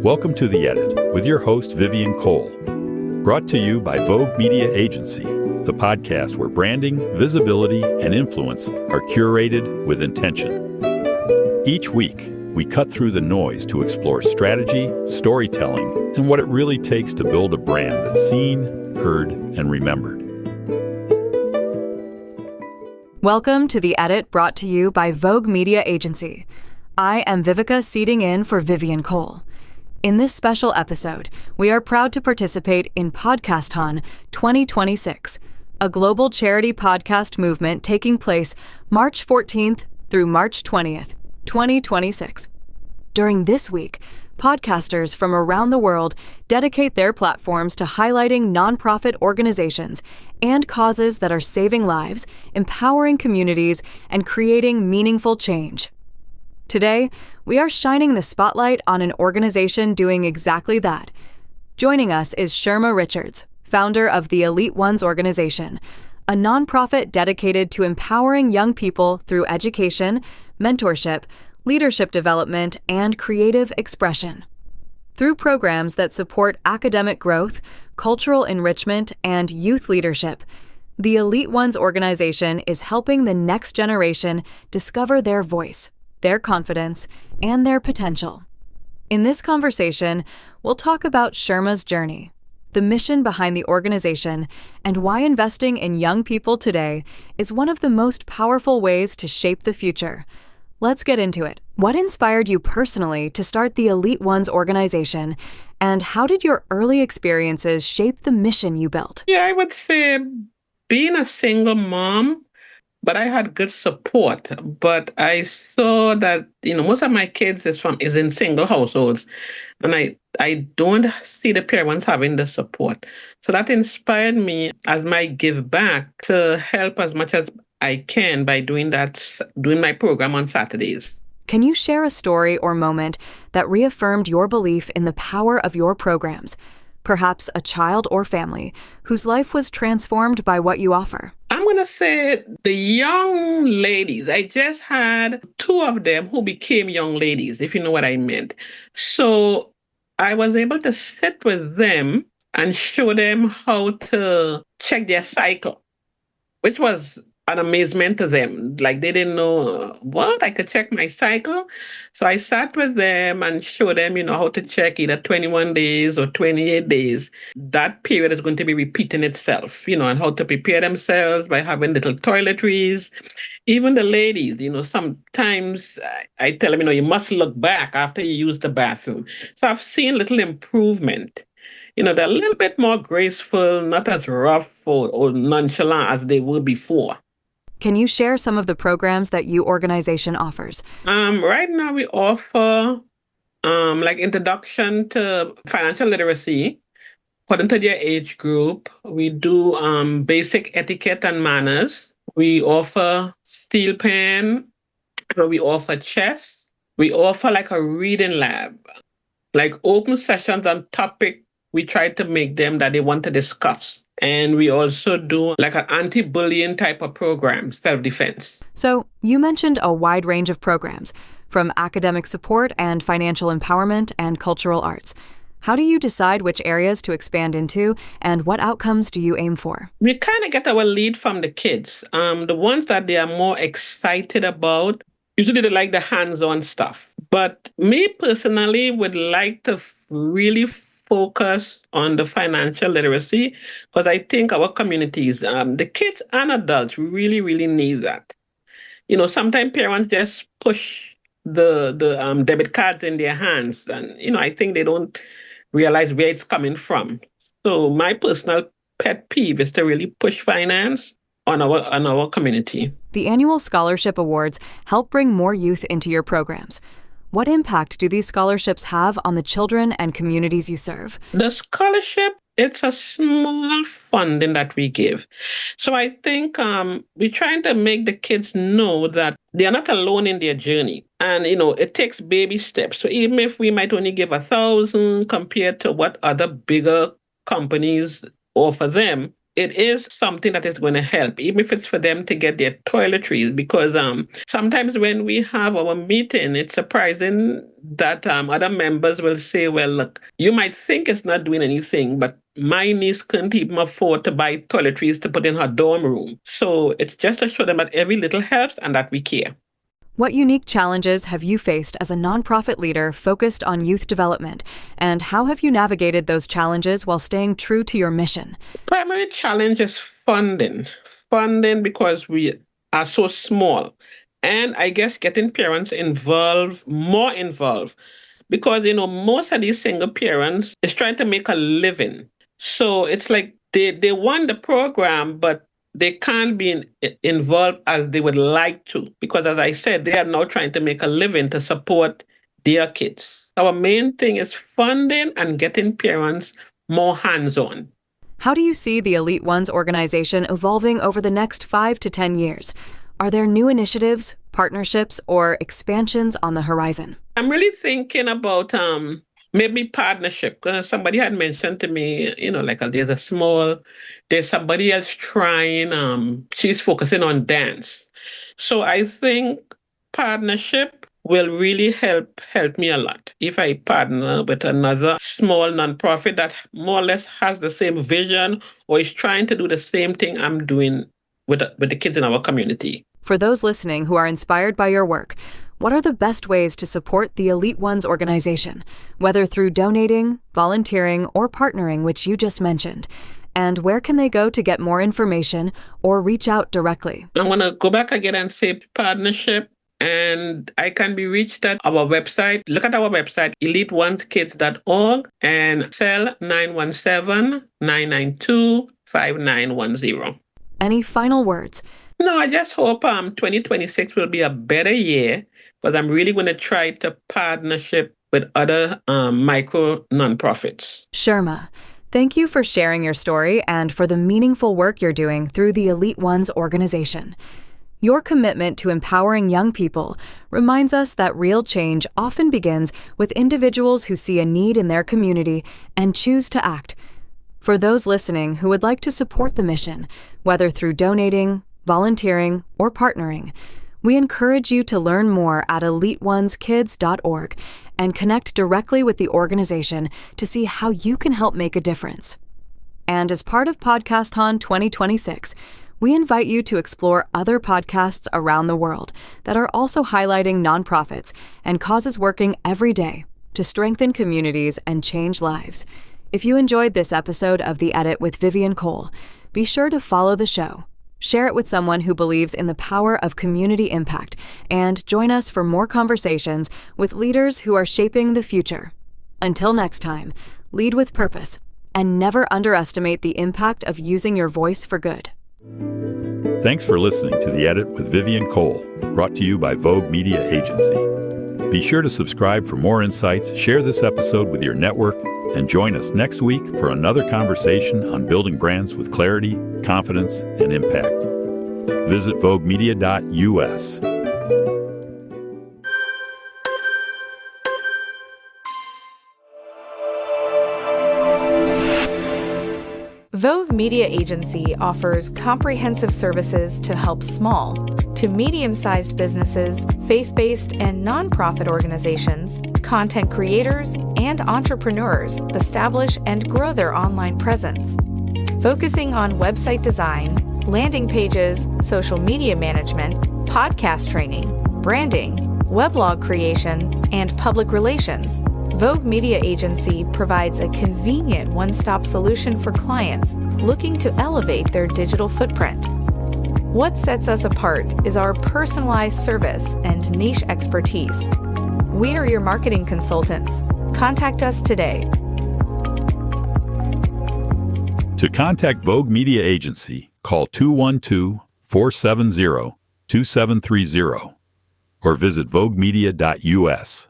Welcome to The Edit with your host, Vivian Cole. Brought to you by Vogue Media Agency, the podcast where branding, visibility, and influence are curated with intention. Each week, we cut through the noise to explore strategy, storytelling, and what it really takes to build a brand that's seen, heard, and remembered. Welcome to The Edit, brought to you by Vogue Media Agency. I am Vivica seating in for Vivian Cole. In this special episode, we are proud to participate in Podcasthon 2026, a global charity podcast movement taking place March 14th through March 20th, 2026. During this week, podcasters from around the world dedicate their platforms to highlighting nonprofit organizations and causes that are saving lives, empowering communities, and creating meaningful change. Today, we are shining the spotlight on an organization doing exactly that. Joining us is Sherma Richards, founder of the Elite Ones organization, a nonprofit dedicated to empowering young people through education, mentorship, leadership development, and creative expression. Through programs that support academic growth, cultural enrichment, and youth leadership, the Elite Ones organization is helping the next generation discover their voice, their confidence, and their potential. In this conversation, we'll talk about Sherma's journey, the mission behind the organization, and why investing in young people today is one of the most powerful ways to shape the future. Let's get into it. What inspired you personally to start the Elite Ones organization, and how did your early experiences shape the mission you built? Yeah, I would say being a single mom, but I had good support. But I saw that, most of my kids is in single households, and I don't see the parents having the support. So that inspired me as my give back to help as much as I can by doing my program on Saturdays. Can you share a story or moment that reaffirmed your belief in the power of your programs? Perhaps a child or family whose life was transformed by what you offer. I'm going to say the young ladies. I just had two of them who became young ladies, if you know what I meant. So I was able to sit with them and show them how to check their cycle, which was an amazement to them. Like, they didn't know what I could check my cycle. So I sat with them and showed them, how to check either 21 days or 28 days. That period is going to be repeating itself, and how to prepare themselves by having little toiletries. Even the ladies, sometimes I tell them, you must look back after you use the bathroom. So I've seen little improvement. They're a little bit more graceful, not as rough or nonchalant as they were before. Can you share some of the programs that your organization offers? Right now we offer like introduction to financial literacy according to their age group. We do basic etiquette and manners. We offer steel pen. We offer chess. We offer like a reading lab, like open sessions on topic we try to make them that they want to discuss. And we also do like an anti-bullying type of program, self-defense. So you mentioned a wide range of programs, from academic support and financial empowerment and cultural arts. How do you decide which areas to expand into, and what outcomes do you aim for? We kind of get our lead from the kids. The ones that they are more excited about, usually they like the hands-on stuff. But me personally would like to really focus on the financial literacy, because I think our communities, the kids and adults really, really need that. Sometimes parents just push the debit cards in their hands, and, I think they don't realize where it's coming from. So my personal pet peeve is to really push finance on our community. The annual scholarship awards help bring more youth into your programs. What impact do these scholarships have on the children and communities you serve? The scholarship, it's a small funding that we give. So I think we're trying to make the kids know that they are not alone in their journey. And, it takes baby steps. So even if we might only give 1,000 compared to what other bigger companies offer them, it is something that is going to help, even if it's for them to get their toiletries. Because sometimes when we have our meeting, it's surprising that other members will say, well, look, you might think it's not doing anything, but my niece couldn't even afford to buy toiletries to put in her dorm room. So it's just to show them that every little helps and that we care. What unique challenges have you faced as a nonprofit leader focused on youth development, and how have you navigated those challenges while staying true to your mission? Primary challenge is funding. Funding because we are so small. And I guess getting parents more involved. Because, most of these single parents is trying to make a living. So it's like they want the program, but they can't be involved as they would like to, because as I said, they are now trying to make a living to support their kids. Our main thing is funding and getting parents more hands-on. How do you see the Elite Ones organization evolving over the next 5 to 10 years? Are there new initiatives, partnerships, or expansions on the horizon? I'm really thinking about maybe partnership. Somebody had mentioned to me, like there's somebody else trying, she's focusing on dance. So I think partnership will really help me a lot. If I partner with another small nonprofit that more or less has the same vision or is trying to do the same thing I'm doing with the kids in our community. For those listening who are inspired by your work, what are the best ways to support the Elite Ones organization, whether through donating, volunteering, or partnering, which you just mentioned? And where can they go to get more information or reach out directly? I'm going to go back again and say partnership, and I can be reached at our website. Look at our website, eliteoneskids.org, and cell 917-992-5910. Any final words? No, I just hope 2026 will be a better year, because I'm really going to try to partnership with other micro nonprofits. Sherma, thank you for sharing your story and for the meaningful work you're doing through the Elite Ones organization. Your commitment to empowering young people reminds us that real change often begins with individuals who see a need in their community and choose to act. For those listening who would like to support the mission, whether through donating, volunteering, or partnering, we encourage you to learn more at eliteoneskids.org and connect directly with the organization to see how you can help make a difference. And as part of Podcasthon 2026, we invite you to explore other podcasts around the world that are also highlighting nonprofits and causes working every day to strengthen communities and change lives. If you enjoyed this episode of The Edit with Vivian Cole, be sure to follow the show, share it with someone who believes in the power of community impact, and join us for more conversations with leaders who are shaping the future. Until next time, lead with purpose and never underestimate the impact of using your voice for good. Thanks for listening to The Edit with Vivian Cole, brought to you by Vogue Media Agency. Be sure to subscribe for more insights, share this episode with your network, and join us next week for another conversation on building brands with clarity, confidence, and impact. Visit voguemedia.us. Vogue Media Agency offers comprehensive services to help small to medium-sized businesses, faith-based and nonprofit organizations, content creators, and entrepreneurs establish and grow their online presence. Focusing on website design, landing pages, social media management, podcast training, branding, weblog creation, and public relations, Vogue Media Agency provides a convenient one-stop solution for clients looking to elevate their digital footprint. What sets us apart is our personalized service and niche expertise. We are your marketing consultants. Contact us today. To contact Vogue Media Agency, call 212-470-2730 or visit voguemedia.us.